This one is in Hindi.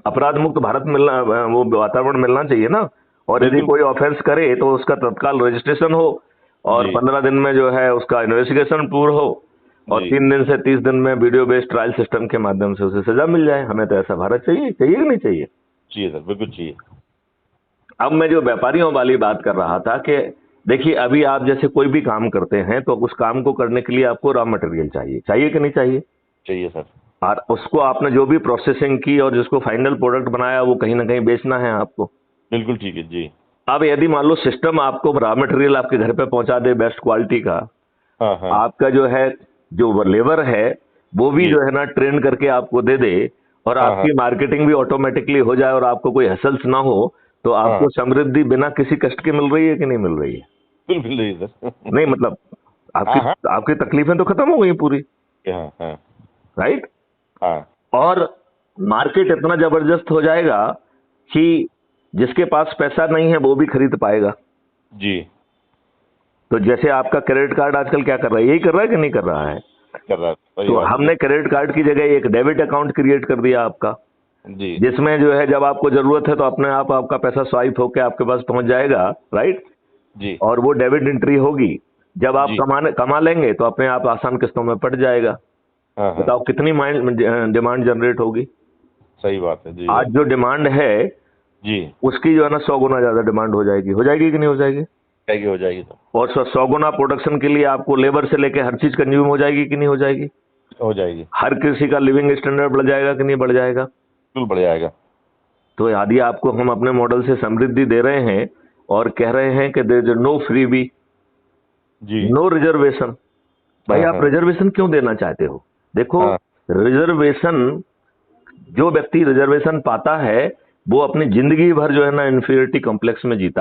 अपराध मुक्त भारत मिलना, वो वातावरण मिलना चाहिए ना। और यदि बिल्कुल। कोई ऑफेंस करे तो उसका तत्काल रजिस्ट्रेशन हो, और जी 15 दिन में जो है उसका इन्वेस्टिगेशन पूर्ण हो, और जी 3 दिन से 30 दिन में वीडियो बेस्ड ट्रायल सिस्टम के माध्यम से उसे सजा मिल जाए। हमें तो ऐसा भारत चाहिए, चाहिए कि नहीं चाहिए? चाहिए सर, बिल्कुल चाहिए। अब मैं जो व्यापारियों वाली बात कर रहा था कि देखिए, अभी आप जैसे कोई भी काम करते हैं तो उस काम को करने के लिए आपको रॉ मटेरियल चाहिए, चाहिए कि नहीं चाहिए? चाहिए सर। और उसको आपने जो भी प्रोसेसिंग की और जिसको फाइनल प्रोडक्ट बनाया वो कहीं ना कहीं बेचना है आपको। बिल्कुल ठीक है जी। अब यदि मान लो सिस्टम आपको रॉ मटेरियल आपके घर पे पहुंचा दे बेस्ट क्वालिटी का, हाँ हाँ। आपका जो है जो लेबर है वो भी जी। जो है ना ट्रेन करके आपको दे दे, और हाँ हाँ। आपकी मार्केटिंग भी ऑटोमेटिकली हो जाए और आपको कोई हसल्स ना हो, तो हाँ हाँ। आपको समृद्धि बिना किसी कष्ट के मिल रही है कि नहीं मिल रही है? बिल्कुल नहीं सर। नहीं मतलब आपकी हाँ हाँ। आपकी तकलीफें तो खत्म हो गई पूरी, हाँ हाँ। राइट? हाँ। और मार्केट इतना जबरदस्त हो जाएगा कि जिसके पास पैसा नहीं है वो भी खरीद पाएगा। जी। तो जैसे आपका क्रेडिट कार्ड आजकल क्या कर रहा है, यही कर रहा है कि नहीं कर रहा है? कर रहा है, सही तो बात है। हमने क्रेडिट कार्ड की जगह एक डेबिट अकाउंट क्रिएट कर दिया आपका, जी जिसमें जो है जब आपको जरूरत है तो अपने आप आपका पैसा स्वाइप होकर आपके पास पहुंच जाएगा, राइट? जी और वो डेबिट एंट्री होगी, जब आप जी। कमा लेंगे तो अपने आप आसान किस्तों में पड़ जाएगा। हाँ हाँ। बताओ कितनी डिमांड जनरेट होगी। सही बात है जी आज सर। जो डिमांड है जी। उसकी जो है ना 100 गुना ज्यादा डिमांड हो जाएगी कि नहीं हो जाएगी? क्या हो जाएगी सर? और 100 गुना प्रोडक्शन के लिए आपको लेबर से लेके हर चीज कंज्यूम हो जाएगी कि नहीं हो जाएगी? हो जाएगी। हर किसी का लिविंग स्टैंडर्ड बढ़ जाएगा कि नहीं बढ़ जाएगा? बिल्कुल बढ़ जाएगा। तो यदि आपको हम अपने मॉडल से समृद्धि दे रहे हैं और कह रहे हैं कि there is no freebie, जी। नो रिजर्वेशन, भाई हाँ आप हाँ। रिजर्वेशन क्यों देना चाहते हो? देखो, हाँ। रिजर्वेशन, जो व्यक्ति रिजर्वेशन पाता है वो अपनी जिंदगी भर जो है ना इंफीरियरिटी कॉम्प्लेक्स में जीता